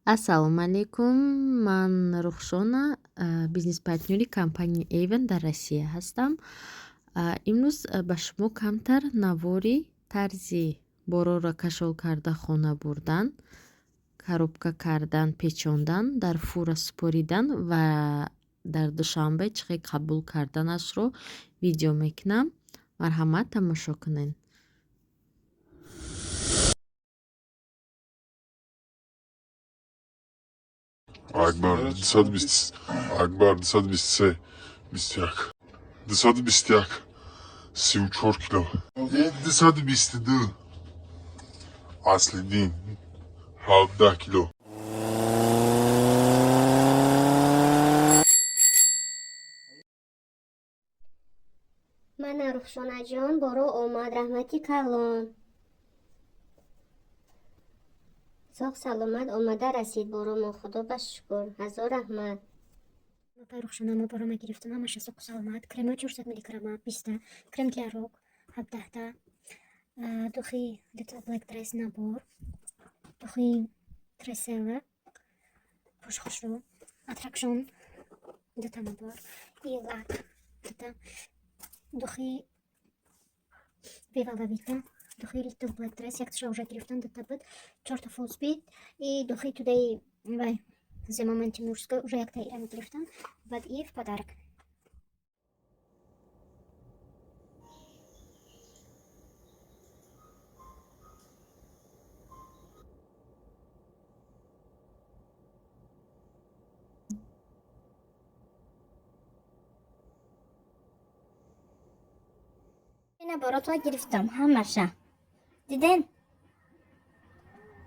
Ассалому алейкум. Ман Рухшона, бизнес-партнёри компанияи Avon дар Россия ҳастам. Имрӯз ба шумо камтар навори тарзи бороро кашол карда хона бурдан, коробка кардан, печондан, дар фура супоридан ва дар душанбе чиқи қабул карданашро видео мекунам. Марҳамат, тамошо кунед. Akbar 220 Akbar 220 21 221 34 kilo 222 Aslidin 17 kilo Mana Ruxshonajon boro omad, rahmati kalon. Sog' salomat omada расид боромо, худо ба шукр, ҳазор раҳмат. Рухшона борома гирифтам, ҳамаша соғ саломат. Крема 400 мг, 20, крем для рук 17, духи Little Black Dress набор, духи Tresella, пушхушру, Attraction 2 набор, и лак 2, духи Viva La Vita, духи Little Black Dress, якша уже гирифтам, 2 буд, 4 Full Speed и духи Today за момент Тимурска уже як таирам гирифтам, бад и в подарок. Ина борото гирифтам, ҳамаша. Диден?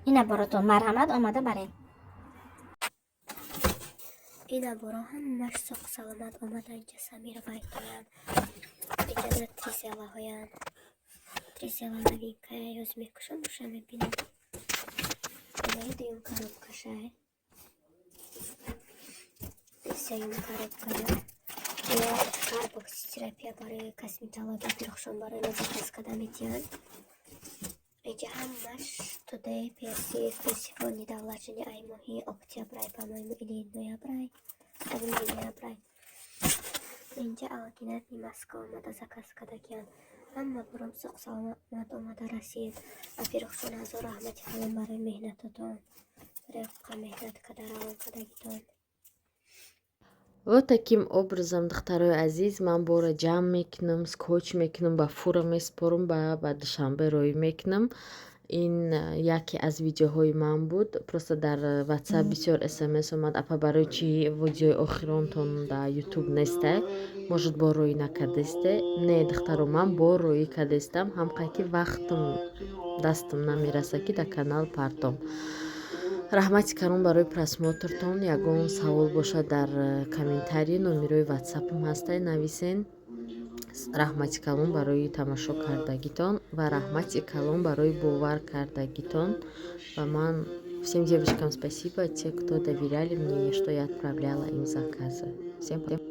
Ина борото марҳамат омада барем. Ина боро ҳамаш соғ саломат омада инҷа Самир вайтоян. Инҷа Трисела ҳоян. Трисела новинкая ёз мекушам, уша мебинам. Инаи дуюм коробкашай. Сеюм коробкая. Я карбокс терапия барои косметология Рухшон барои заказ када метиҳанд. Инҷа ҳамаш Today перси фестивали давлачини ай моҳи октябрай, по-моему, или ноябрай, ноябрай. Инҷа алгинатни маска омада заказ када киян. Ҳама бурам соғ саломат омада расид. Афи Рухшон ҳазор раҳмати калон барои меҳнататон. Ревқа меҳнат када равон кадагитон. Вот таким образом, духтарои азиз, ман бора ҷамъ мекунам, скотч мекунам, ба фура меспорам, ба душанбе роӣ мекунам. Ин яке аз видеоҳои ман буд. Просто дар WhatsApp бисёр SMS омад, апа барои чӣ видеои охиронтон дар YouTube несте? Может бо роӣ накардесте? Не, духтаро, ман бо роӣ кардестам, ҳамқа ки вақтам дастам намераса ки дар канал партом. раҳмати калон барои просмотртон. Ягон савол бошад дар комментарии номерои WhatsApp-ам ҳастай, нависен. раҳмати калон барои тамошо кардагитон ва раҳмати калон барои бовар кардагитон. Ва ман всем девочкам спасибо, те, кто доверяли мне, что я отправляла им заказы. Всем пока.